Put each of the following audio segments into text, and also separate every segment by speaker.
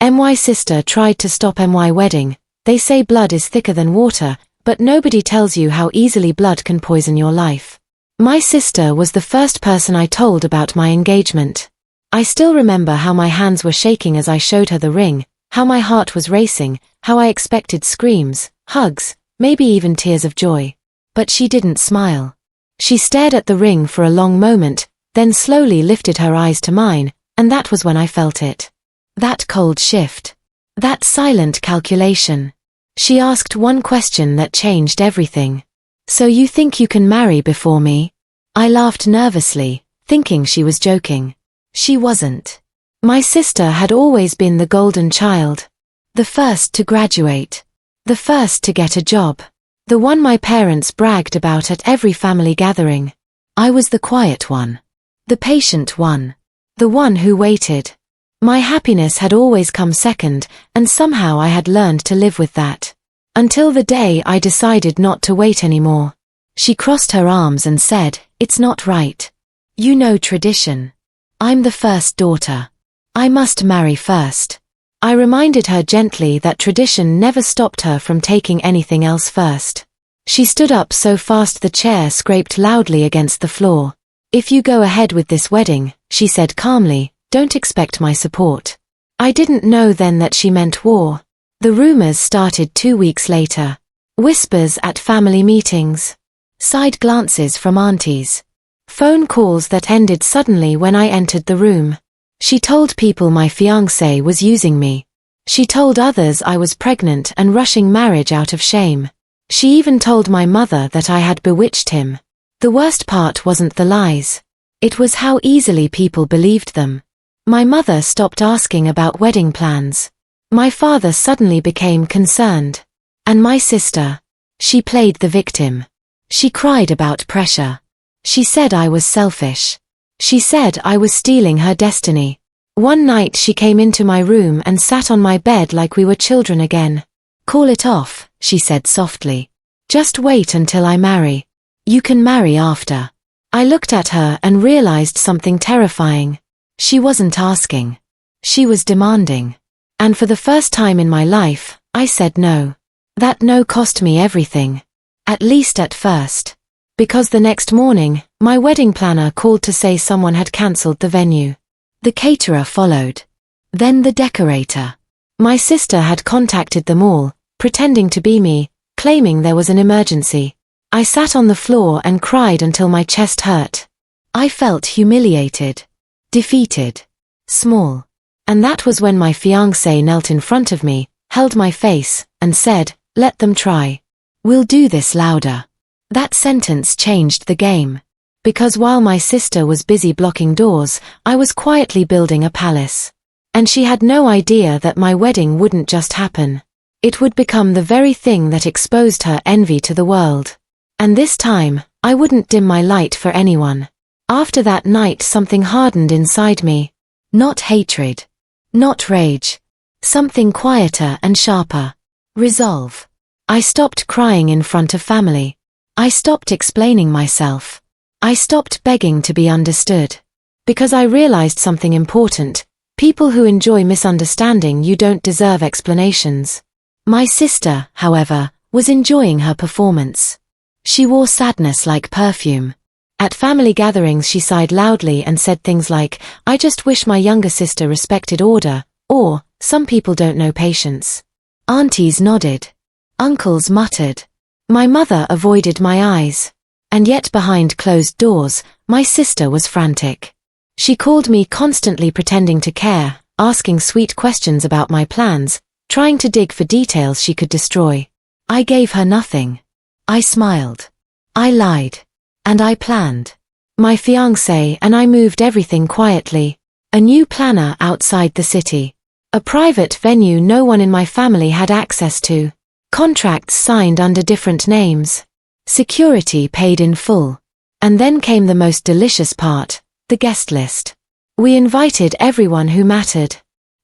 Speaker 1: My sister tried to stop my wedding. They say blood is thicker than water, but nobody tells you how easily blood can poison your life. My sister was the first person I told about my engagement. I still remember how my hands were shaking as I showed her the ring, how my heart was racing, how I expected screams, hugs, maybe even tears of joy. But she didn't smile. She stared at the ring for a long moment, then slowly lifted her eyes to mine, and that was when I felt it. That cold shift. That silent calculation. She asked one question that changed everything. "So you think you can marry before me?" I laughed nervously, thinking she was joking. She wasn't. My sister had always been the golden child. The first to graduate. The first to get a job. The one my parents bragged about at every family gathering. I was the quiet one. The patient one. The one who waited. My happiness had always come second, and somehow I had learned to live with that. Until the day I decided not to wait anymore. She crossed her arms and said, "It's not right. You know tradition. I'm the first daughter. I must marry first." I reminded her gently that tradition never stopped her from taking anything else first. She stood up so fast the chair scraped loudly against the floor. "If you go ahead with this wedding," she said calmly, "don't expect my support." I didn't know then that she meant war. The rumors started 2 weeks later. Whispers at family meetings. Side glances from aunties. Phone calls that ended suddenly when I entered the room. She told people my fiancé was using me. She told others I was pregnant and rushing marriage out of shame. She even told my mother that I had bewitched him. The worst part wasn't the lies. It was how easily people believed them. My mother stopped asking about wedding plans. My father suddenly became concerned. And my sister. She played the victim. She cried about pressure. She said I was selfish. She said I was stealing her destiny. One night she came into my room and sat on my bed like we were children again. "Call it off," she said softly. "Just wait until I marry. You can marry after." I looked at her and realized something terrifying. She wasn't asking. She was demanding. And for the first time in my life, I said no. That no cost me everything. At least at first. Because the next morning, my wedding planner called to say someone had cancelled the venue. The caterer followed. Then the decorator. My sister had contacted them all, pretending to be me, claiming there was an emergency. I sat on the floor and cried until my chest hurt. I felt humiliated. Defeated. Small. And that was when my fiancé knelt in front of me, held my face, and said, "Let them try. We'll do this louder." That sentence changed the game. Because while my sister was busy blocking doors, I was quietly building a palace. And she had no idea that my wedding wouldn't just happen. It would become the very thing that exposed her envy to the world. And this time, I wouldn't dim my light for anyone. After that night something hardened inside me. Not hatred. Not rage. Something quieter and sharper. Resolve. I stopped crying in front of family. I stopped explaining myself. I stopped begging to be understood. Because I realized something important. People who enjoy misunderstanding you don't deserve explanations. My sister, however, was enjoying her performance. She wore sadness like perfume. At family gatherings she sighed loudly and said things like, "I just wish my younger sister respected order," or, "Some people don't know patience." Aunties nodded. Uncles muttered. My mother avoided my eyes. And yet behind closed doors, my sister was frantic. She called me constantly pretending to care, asking sweet questions about my plans, trying to dig for details she could destroy. I gave her nothing. I smiled. I lied. And I planned. My fiancé and I moved everything quietly. A new planner outside the city. A private venue no one in my family had access to. Contracts signed under different names. Security paid in full. And then came the most delicious part, the guest list. We invited everyone who mattered.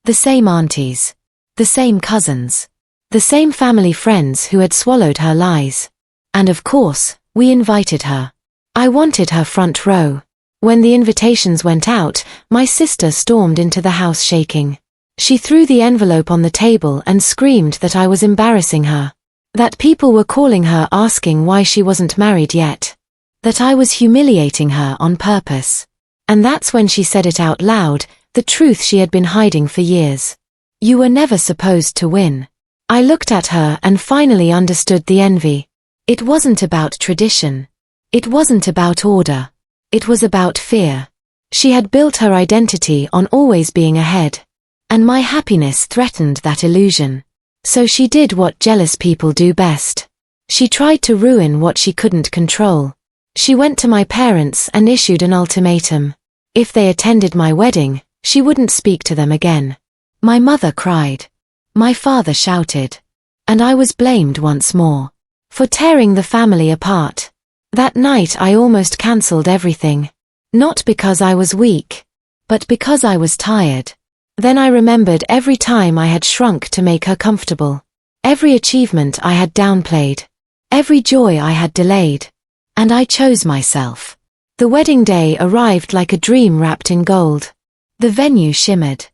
Speaker 1: The same aunties. The same cousins. The same family friends who had swallowed her lies. And of course, we invited her. I wanted her front row. When the invitations went out, my sister stormed into the house shaking. She threw the envelope on the table and screamed that I was embarrassing her. That people were calling her asking why she wasn't married yet. That I was humiliating her on purpose. And that's when she said it out loud, the truth she had been hiding for years. You were never supposed to win. I looked at her and finally understood the envy. It wasn't about tradition. It wasn't about order. It was about fear. She had built her identity on always being ahead. And my happiness threatened that illusion. So she did what jealous people do best. She tried to ruin what she couldn't control. She went to my parents and issued an ultimatum. If they attended my wedding, she wouldn't speak to them again. My mother cried. My father shouted. And I was blamed once more. For tearing the family apart. That night I almost cancelled everything. Not because I was weak. But because I was tired. Then I remembered every time I had shrunk to make her comfortable. Every achievement I had downplayed. Every joy I had delayed. And I chose myself. The wedding day arrived like a dream wrapped in gold. The venue shimmered.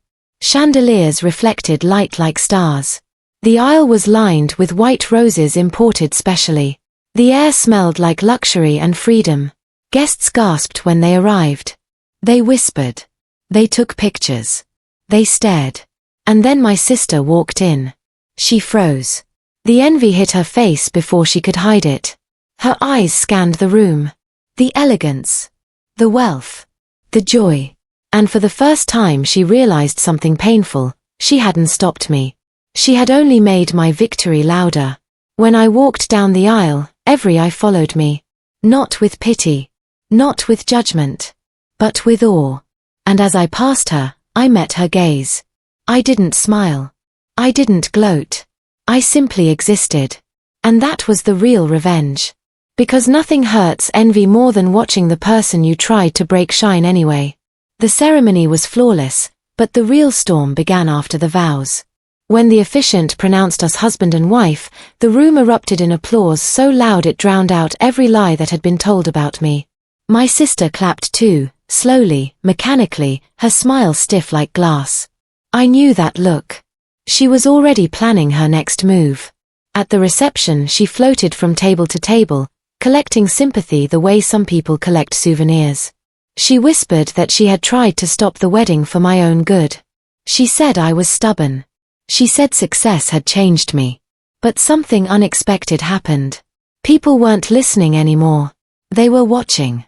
Speaker 1: Chandeliers reflected light like stars. The aisle was lined with white roses imported specially. The air smelled like luxury and freedom. Guests gasped when they arrived. They whispered. They took pictures. They stared. And then my sister walked in. She froze. The envy hit her face before she could hide it. Her eyes scanned the room. The elegance. The wealth. The joy. And for the first time she realized something painful. She hadn't stopped me. She had only made my victory louder. When I walked down the aisle, every eye followed me. Not with pity. Not with judgment. But with awe. And as I passed her, I met her gaze. I didn't smile. I didn't gloat. I simply existed. And that was the real revenge. Because nothing hurts envy more than watching the person you tried to break shine anyway. The ceremony was flawless, but the real storm began after the vows. When the officiant pronounced us husband and wife, the room erupted in applause so loud it drowned out every lie that had been told about me. My sister clapped too, slowly, mechanically, her smile stiff like glass. I knew that look. She was already planning her next move. At the reception she floated from table to table, collecting sympathy the way some people collect souvenirs. She whispered that she had tried to stop the wedding for my own good. She said I was stubborn. She said success had changed me. But something unexpected happened. People weren't listening anymore. They were watching.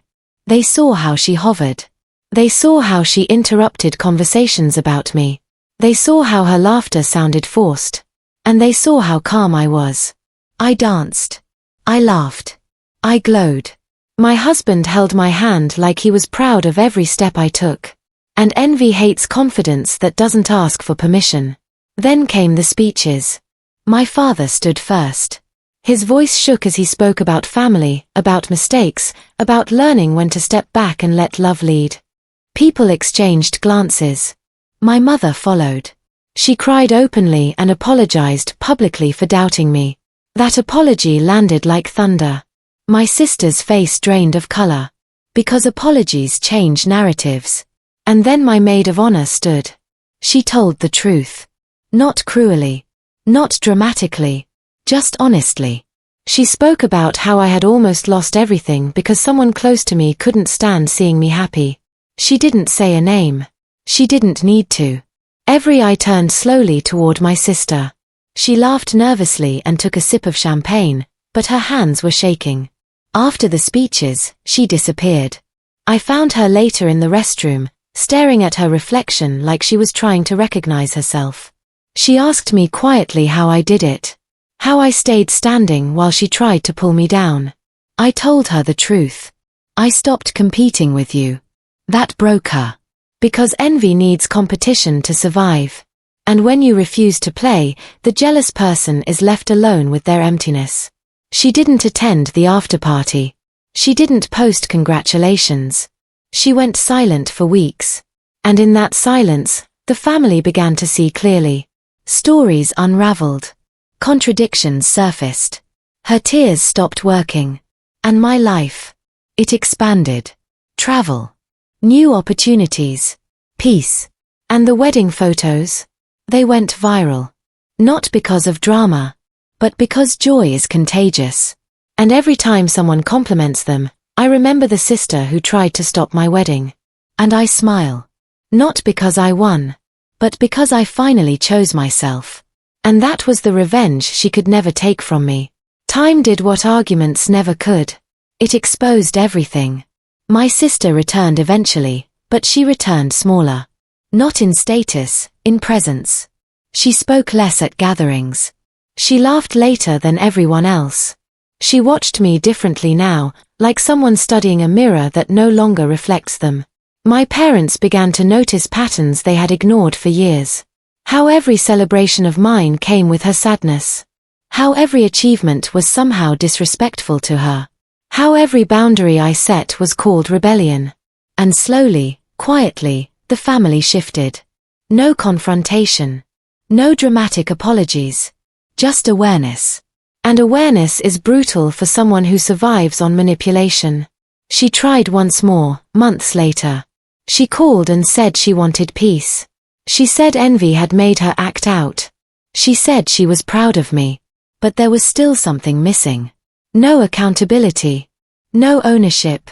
Speaker 1: They saw how she hovered. They saw how she interrupted conversations about me. They saw how her laughter sounded forced. And they saw how calm I was. I danced. I laughed. I glowed. My husband held my hand like he was proud of every step I took. And envy hates confidence that doesn't ask for permission. Then came the speeches. My father stood first. His voice shook as he spoke about family, about mistakes, about learning when to step back and let love lead. People exchanged glances. My mother followed. She cried openly and apologized publicly for doubting me. That apology landed like thunder. My sister's face drained of color. Because apologies change narratives. And then my maid of honor stood. She told the truth. Not cruelly. Not dramatically. Just honestly. She spoke about how I had almost lost everything because someone close to me couldn't stand seeing me happy. She didn't say a name. She didn't need to. Every eye turned slowly toward my sister. She laughed nervously and took a sip of champagne, but her hands were shaking. After the speeches, she disappeared. I found her later in the restroom, staring at her reflection like she was trying to recognize herself. She asked me quietly how I did it. How I stayed standing while she tried to pull me down. I told her the truth. I stopped competing with you. That broke her. Because envy needs competition to survive. And when you refuse to play, the jealous person is left alone with their emptiness. She didn't attend the after-party. She didn't post congratulations. She went silent for weeks. And in that silence, the family began to see clearly. Stories unraveled. Contradictions surfaced. Her tears stopped working. And my life. It expanded. Travel. New opportunities. Peace. And the wedding photos? They went viral. Not because of drama, but because joy is contagious. And every time someone compliments them, I remember the sister who tried to stop my wedding. And I smile. Not because I won, but because I finally chose myself. And that was the revenge she could never take from me. Time did what arguments never could. It exposed everything. My sister returned eventually, but she returned smaller. Not in status, in presence. She spoke less at gatherings. She laughed later than everyone else. She watched me differently now, like someone studying a mirror that no longer reflects them. My parents began to notice patterns they had ignored for years. How every celebration of mine came with her sadness. How every achievement was somehow disrespectful to her. How every boundary I set was called rebellion. And slowly, quietly, the family shifted. No confrontation. No dramatic apologies. Just awareness. And awareness is brutal for someone who survives on manipulation. She tried once more, months later. She called and said she wanted peace. She said envy had made her act out. She said she was proud of me. But there was still something missing. No accountability. No ownership.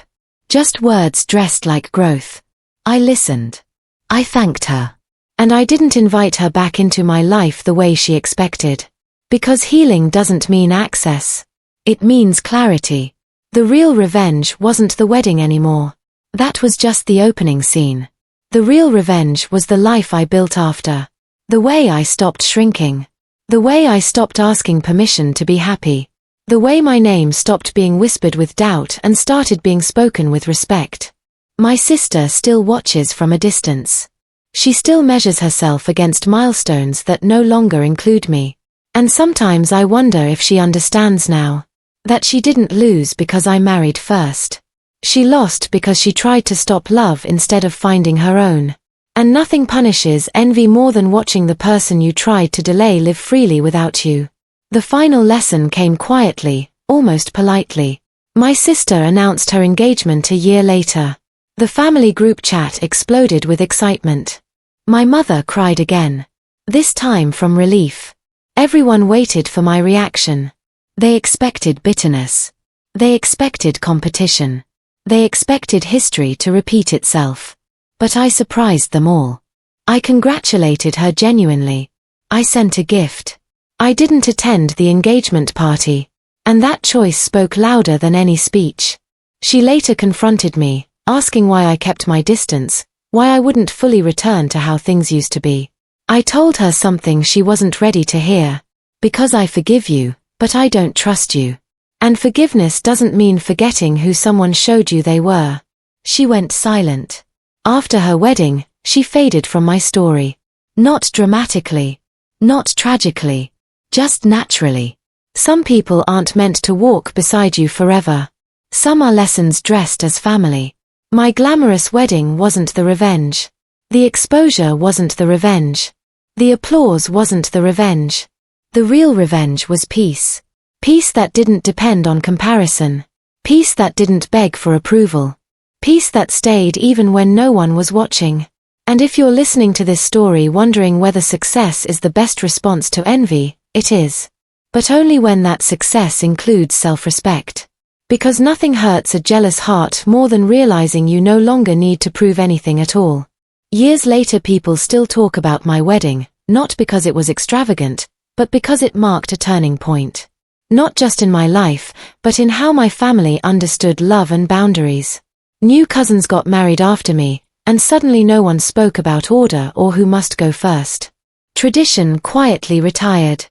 Speaker 1: Just words dressed like growth. I listened. I thanked her. And I didn't invite her back into my life the way she expected. Because healing doesn't mean access. It means clarity. The real revenge wasn't the wedding anymore. That was just the opening scene. The real revenge was the life I built after. The way I stopped shrinking. The way I stopped asking permission to be happy. The way my name stopped being whispered with doubt and started being spoken with respect. My sister still watches from a distance. She still measures herself against milestones that no longer include me. And sometimes I wonder if she understands now. That she didn't lose because I married first. She lost because she tried to stop love instead of finding her own. And nothing punishes envy more than watching the person you tried to delay live freely without you. The final lesson came quietly, almost politely. My sister announced her engagement a year later. The family group chat exploded with excitement. My mother cried again. This time from relief. Everyone waited for my reaction. They expected bitterness. They expected competition. They expected history to repeat itself. But I surprised them all. I congratulated her genuinely. I sent a gift. I didn't attend the engagement party. And that choice spoke louder than any speech. She later confronted me, asking why I kept my distance, why I wouldn't fully return to how things used to be. I told her something she wasn't ready to hear. Because I forgive you, but I don't trust you. And forgiveness doesn't mean forgetting who someone showed you they were. She went silent. After her wedding, she faded from my story. Not dramatically. Not tragically. Just naturally. Some people aren't meant to walk beside you forever. Some are lessons dressed as family. My glamorous wedding wasn't the revenge. The exposure wasn't the revenge. The applause wasn't the revenge. The real revenge was peace. Peace that didn't depend on comparison. Peace that didn't beg for approval. Peace that stayed even when no one was watching. And if you're listening to this story wondering whether success is the best response to envy, it is. But only when that success includes self-respect. Because nothing hurts a jealous heart more than realizing you no longer need to prove anything at all. Years later people still talk about my wedding, not because it was extravagant, but because it marked a turning point. Not just in my life, but in how my family understood love and boundaries. New cousins got married after me, and suddenly no one spoke about order or who must go first. Tradition quietly retired.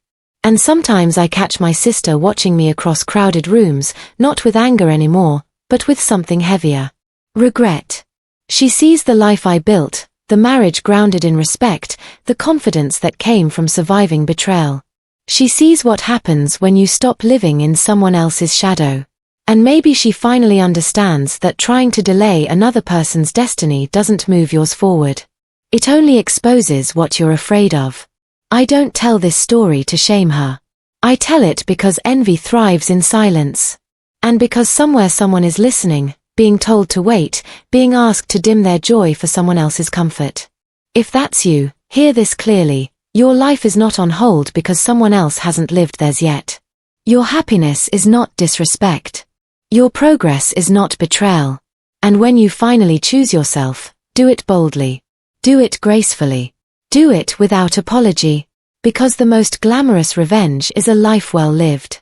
Speaker 1: And sometimes I catch my sister watching me across crowded rooms, not with anger anymore, but with something heavier. Regret. She sees the life I built, the marriage grounded in respect, the confidence that came from surviving betrayal. She sees what happens when you stop living in someone else's shadow. And maybe she finally understands that trying to delay another person's destiny doesn't move yours forward. It only exposes what you're afraid of. I don't tell this story to shame her. I tell it because envy thrives in silence. And because somewhere someone is listening, being told to wait, being asked to dim their joy for someone else's comfort. If that's you, hear this clearly. Your life is not on hold because someone else hasn't lived theirs yet. Your happiness is not disrespect. Your progress is not betrayal. And when you finally choose yourself, do it boldly. Do it gracefully. Do it without apology. Because the most glamorous revenge is a life well lived.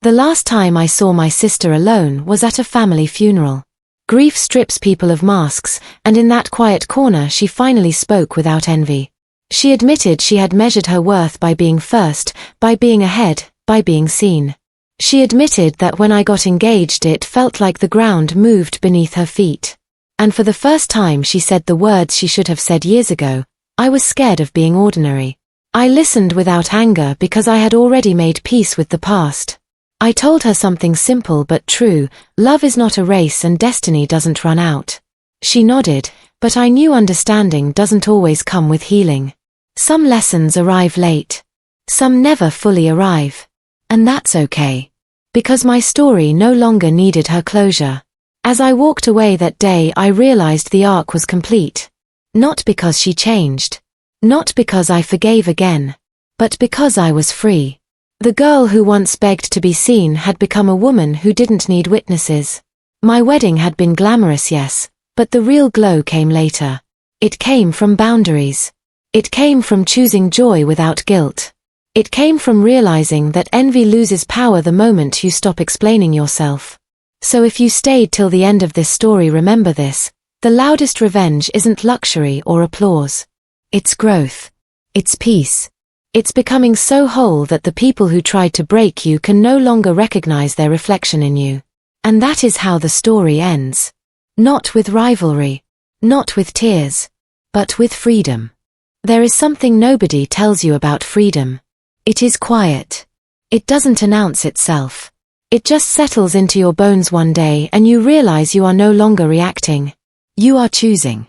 Speaker 1: The last time I saw my sister alone was at a family funeral. Grief strips people of masks, and in that quiet corner she finally spoke without envy. She admitted she had measured her worth by being first, by being ahead, by being seen. She admitted that when I got engaged it felt like the ground moved beneath her feet. And for the first time she said the words she should have said years ago, I was scared of being ordinary. I listened without anger because I had already made peace with the past. I told her something simple but true, love is not a race and destiny doesn't run out. She nodded, but I knew understanding doesn't always come with healing. Some lessons arrive late. Some never fully arrive. And that's okay. Because my story no longer needed her closure. As I walked away that day I realized the arc was complete. Not because she changed. Not because I forgave again. But because I was free. The girl who once begged to be seen had become a woman who didn't need witnesses. My wedding had been glamorous, yes, but the real glow came later. It came from boundaries. It came from choosing joy without guilt. It came from realizing that envy loses power the moment you stop explaining yourself. So if you stayed till the end of this story, remember this: the loudest revenge isn't luxury or applause. It's growth. It's peace. It's becoming so whole that the people who tried to break you can no longer recognize their reflection in you. And that is how the story ends. Not with rivalry. Not with tears. But with freedom. There is something nobody tells you about freedom. It is quiet. It doesn't announce itself. It just settles into your bones one day and you realize you are no longer reacting. You are choosing.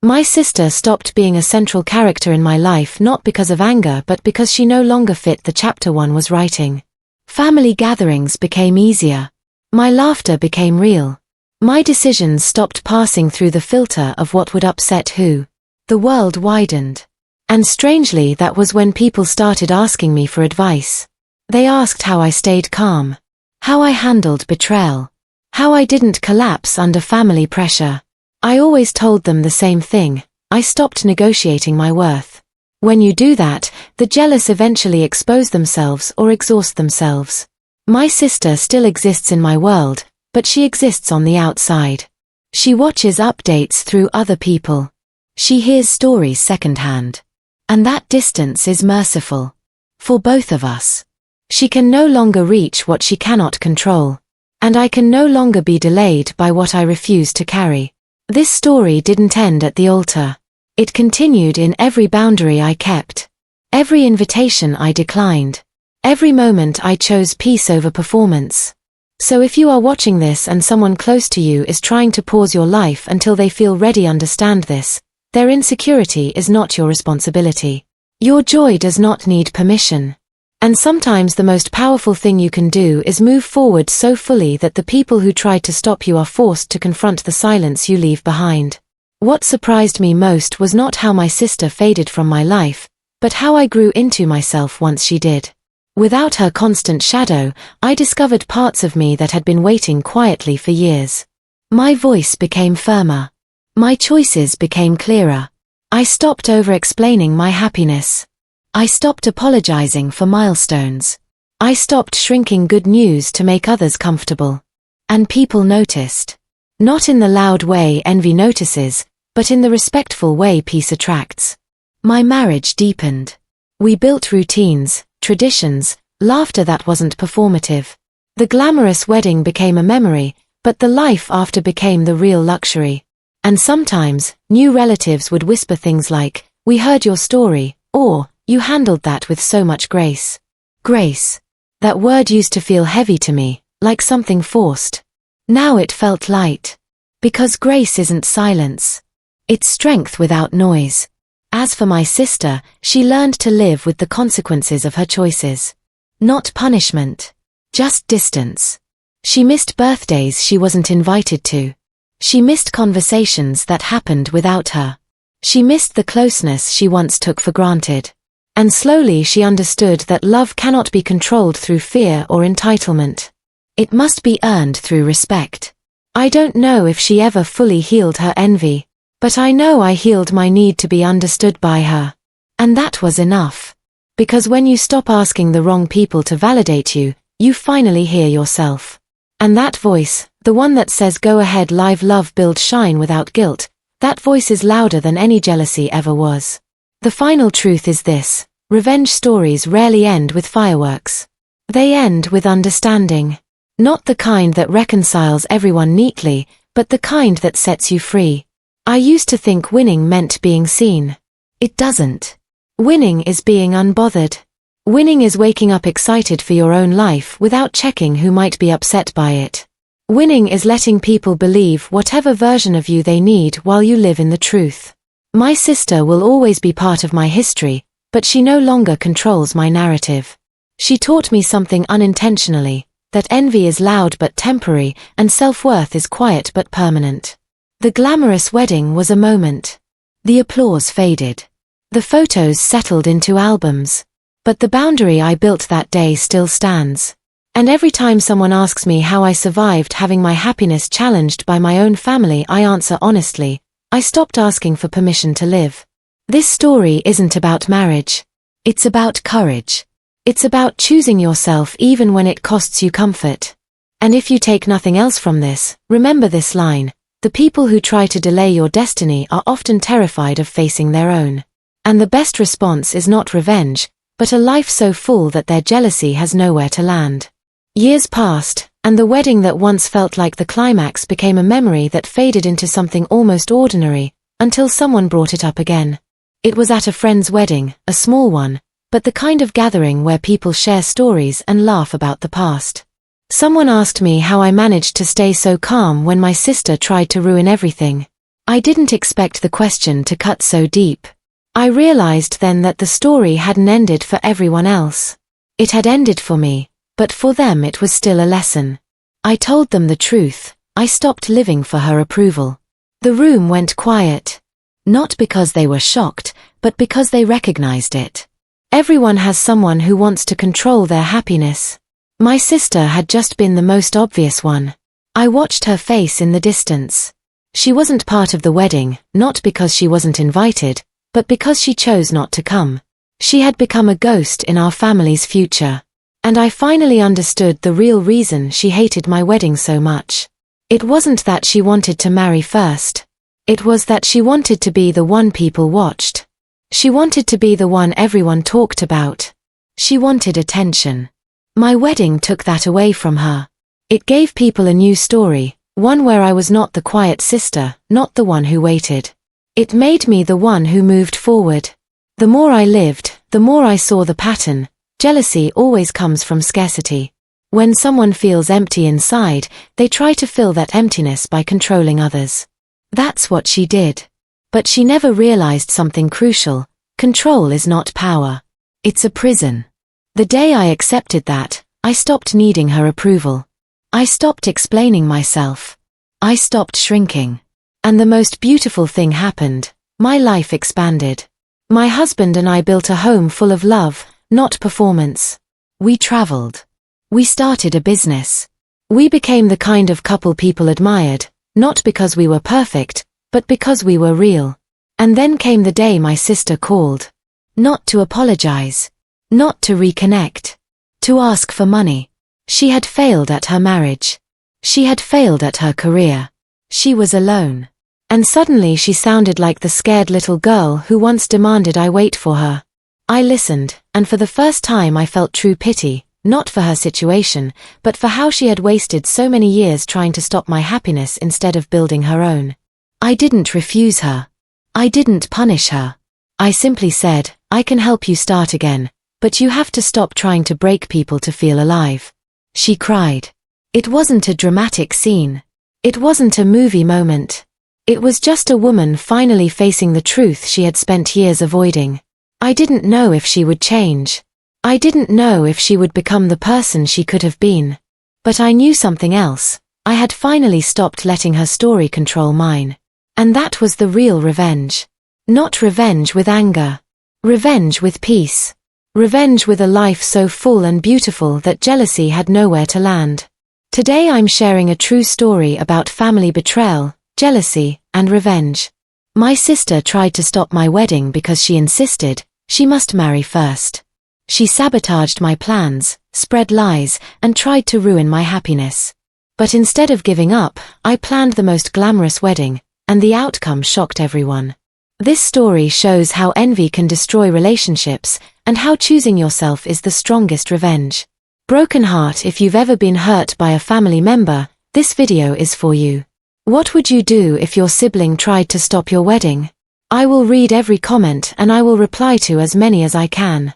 Speaker 1: My sister stopped being a central character in my life not because of anger but because she no longer fit the chapter one was writing. Family gatherings became easier. My laughter became real. My decisions stopped passing through the filter of what would upset who. The world widened. And strangely that was when people started asking me for advice. They asked how I stayed calm. How I handled betrayal. How I didn't collapse under family pressure. I always told them the same thing: I stopped negotiating my worth. When you do that, the jealous eventually expose themselves or exhaust themselves. My sister still exists in my world, but she exists on the outside. She watches updates through other people. She hears stories secondhand. And that distance is merciful. For both of us. She can no longer reach what she cannot control. And I can no longer be delayed by what I refuse to carry. This story didn't end at the altar. It continued in every boundary I kept. Every invitation I declined. Every moment I chose peace over performance. So if you are watching this and someone close to you is trying to pause your life until they feel ready, understand this: their insecurity is not your responsibility. Your joy does not need permission. And sometimes the most powerful thing you can do is move forward so fully that the people who tried to stop you are forced to confront the silence you leave behind. What surprised me most was not how my sister faded from my life, but how I grew into myself once she did. Without her constant shadow, I discovered parts of me that had been waiting quietly for years. My voice became firmer. My choices became clearer. I stopped over-explaining my happiness. I stopped apologizing for milestones. I stopped shrinking good news to make others comfortable. And people noticed. Not in the loud way envy notices, but in the respectful way peace attracts. My marriage deepened. We built routines, traditions, laughter that wasn't performative. The glamorous wedding became a memory, but the life after became the real luxury. And sometimes, new relatives would whisper things like, "We heard your story," or, "You handled that with so much grace." Grace. That word used to feel heavy to me, like something forced. Now it felt light. Because grace isn't silence. It's strength without noise. As for my sister, she learned to live with the consequences of her choices. Not punishment. Just distance. She missed birthdays she wasn't invited to. She missed conversations that happened without her. She missed the closeness she once took for granted. And slowly she understood that love cannot be controlled through fear or entitlement. It must be earned through respect. I don't know if she ever fully healed her envy, but I know I healed my need to be understood by her. And that was enough. Because when you stop asking the wrong people to validate you, you finally hear yourself. And that voice, the one that says go ahead, live, love, build, shine without guilt, that voice is louder than any jealousy ever was. The final truth is this: revenge stories rarely end with fireworks. They end with understanding. Not the kind that reconciles everyone neatly, but the kind that sets you free. I used to think winning meant being seen. It doesn't. Winning is being unbothered. Winning is waking up excited for your own life without checking who might be upset by it. Winning is letting people believe whatever version of you they need while you live in the truth. My sister will always be part of my history, but she no longer controls my narrative. She taught me something unintentionally, that envy is loud but temporary, and self-worth is quiet but permanent. The glamorous wedding was a moment. The applause faded. The photos settled into albums. But the boundary I built that day still stands. And every time someone asks me how I survived having my happiness challenged by my own family, I answer honestly, I stopped asking for permission to live. This story isn't about marriage. It's about courage. It's about choosing yourself even when it costs you comfort. And if you take nothing else from this, remember this line: the people who try to delay your destiny are often terrified of facing their own. And the best response is not revenge, but a life so full that their jealousy has nowhere to land. Years passed, and the wedding that once felt like the climax became a memory that faded into something almost ordinary, until someone brought it up again. It was at a friend's wedding, a small one, but the kind of gathering where people share stories and laugh about the past. Someone asked me how I managed to stay so calm when my sister tried to ruin everything. I didn't expect the question to cut so deep. I realized then that the story hadn't ended for everyone else. It had ended for me, but for them it was still a lesson. I told them the truth. I stopped living for her approval. The room went quiet. Not because they were shocked, but because they recognized it. Everyone has someone who wants to control their happiness. My sister had just been the most obvious one. I watched her face in the distance. She wasn't part of the wedding, not because she wasn't invited, but because she chose not to come. She had become a ghost in our family's future. And I finally understood the real reason she hated my wedding so much. It wasn't that she wanted to marry first. It was that she wanted to be the one people watched. She wanted to be the one everyone talked about. She wanted attention. My wedding took that away from her. It gave people a new story, one where I was not the quiet sister, not the one who waited. It made me the one who moved forward. The more I lived, the more I saw the pattern. Jealousy always comes from scarcity. When someone feels empty inside, they try to fill that emptiness by controlling others. That's what she did. But she never realized something crucial. Control is not power. It's a prison. The day I accepted that, I stopped needing her approval. I stopped explaining myself. I stopped shrinking. And the most beautiful thing happened. My life expanded. My husband and I built a home full of love, not performance. We traveled. We started a business. We became the kind of couple people admired, not because we were perfect, but because we were real. And then came the day my sister called. Not to apologize. Not to reconnect. To ask for money. She had failed at her marriage. She had failed at her career. She was alone. And suddenly she sounded like the scared little girl who once demanded I wait for her. I listened, and for the first time I felt true pity, not for her situation, but for how she had wasted so many years trying to stop my happiness instead of building her own. I didn't refuse her. I didn't punish her. I simply said, I can help you start again, but you have to stop trying to break people to feel alive. She cried. It wasn't a dramatic scene. It wasn't a movie moment. It was just a woman finally facing the truth she had spent years avoiding. I didn't know if she would change. I didn't know if she would become the person she could have been. But I knew something else. I had finally stopped letting her story control mine. And that was the real revenge. Not revenge with anger. Revenge with peace. Revenge with a life so full and beautiful that jealousy had nowhere to land. Today I'm sharing a true story about family betrayal, jealousy, and revenge. My sister tried to stop my wedding because she insisted she must marry first. She sabotaged my plans, spread lies, and tried to ruin my happiness. But instead of giving up, I planned the most glamorous wedding, and the outcome shocked everyone. This story shows how envy can destroy relationships, and how choosing yourself is the strongest revenge. Broken heart, if you've ever been hurt by a family member, this video is for you. What would you do if your sibling tried to stop your wedding? I will read every comment and I will reply to as many as I can.